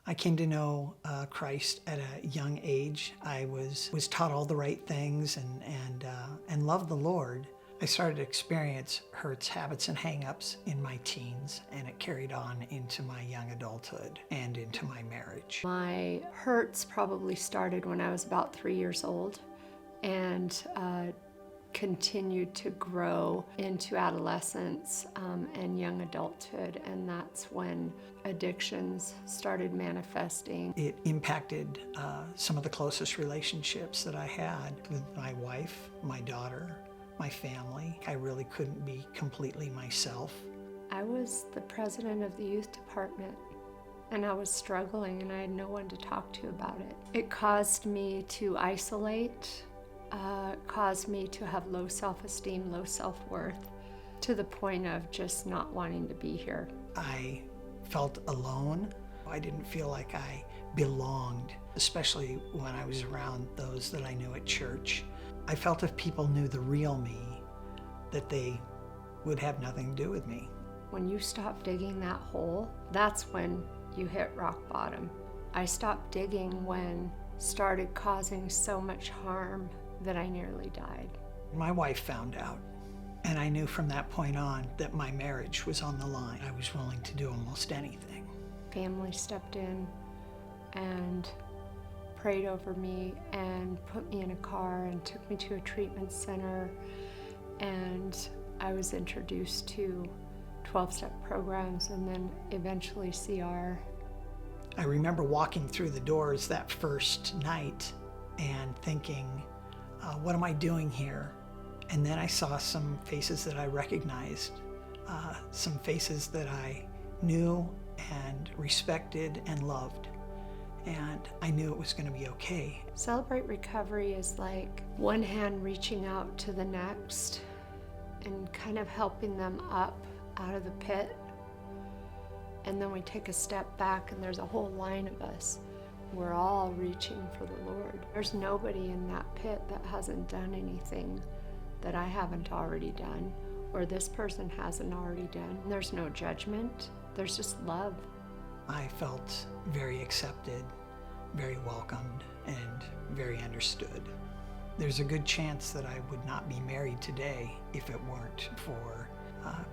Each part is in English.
I came to know Christ at a young age. I was taught all the right things and loved the Lord. I started to experience hurts, habits, and hang-ups in my teens, and it carried on into my young adulthood and into my marriage. My hurts probably started when I was about 3 years old and continued to grow into adolescence and young adulthood, and that's when addictions started manifesting. It impacted some of the closest relationships that I had with my wife, my daughter, my family. I really couldn't be completely myself. I was the president of the youth department, and I was struggling, and I had no one to talk to about it. It caused me to isolate, caused me to have low self-esteem, low self-worth, to the point of just not wanting to be here. I felt alone. I didn't feel like I belonged, especially when I was around those that I knew at church. I felt if people knew the real me, that they would have nothing to do with me. When you stop digging that hole, that's when you hit rock bottom. I stopped digging when started causing so much harm that I nearly died. My wife found out, and I knew from that point on that my marriage was on the line. I was willing to do almost anything. Family stepped in and prayed over me and put me in a car and took me to a treatment center, and I was introduced to 12-step programs and then eventually CR. I remember walking through the doors that first night and thinking, what am I doing here? And then I saw some faces that I recognized, some faces that I knew and respected and loved. And I knew it was going to be okay. Celebrate Recovery is like one hand reaching out to the next and kind of helping them up out of the pit. And then we take a step back and there's a whole line of us. We're all reaching for the Lord. There's nobody in that pit that hasn't done anything that I haven't already done, or this person hasn't already done. There's no judgment. There's just love. I felt very accepted, very welcomed, and very understood. There's a good chance that I would not be married today if it weren't for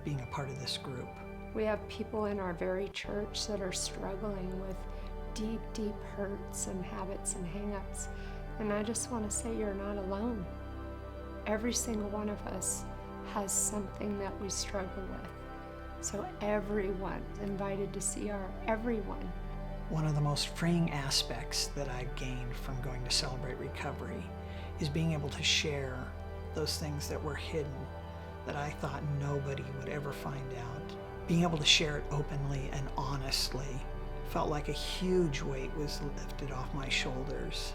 being a part of this group. We have people in our very church that are struggling with deep, deep hurts and habits and hang-ups. And I just want to say you're not alone. Every single one of us has something that we struggle with. So everyone is invited to CR, everyone. One of the most freeing aspects that I've gained from going to Celebrate Recovery is being able to share those things that were hidden, that I thought nobody would ever find out. Being able to share it openly and honestly felt like a huge weight was lifted off my shoulders.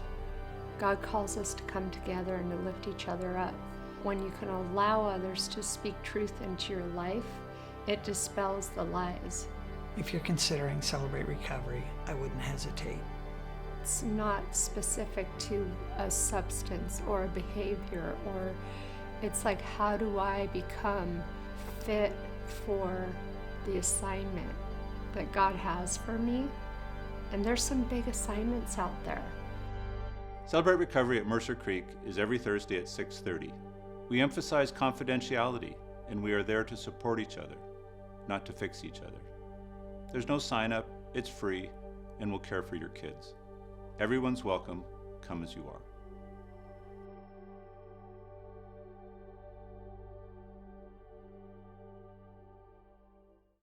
God calls us to come together and to lift each other up. When you can allow others to speak truth into your life, it dispels the lies. If you're considering Celebrate Recovery, I wouldn't hesitate. It's not specific to a substance or a behavior, or it's like, how do I become fit for the assignment that God has for me? And there's some big assignments out there. Celebrate Recovery at Mercer Creek is every Thursday at 6:30. We emphasize confidentiality, and we are there to support each other, not to fix each other. There's no sign up, it's free, and we'll care for your kids. Everyone's welcome, come as you are.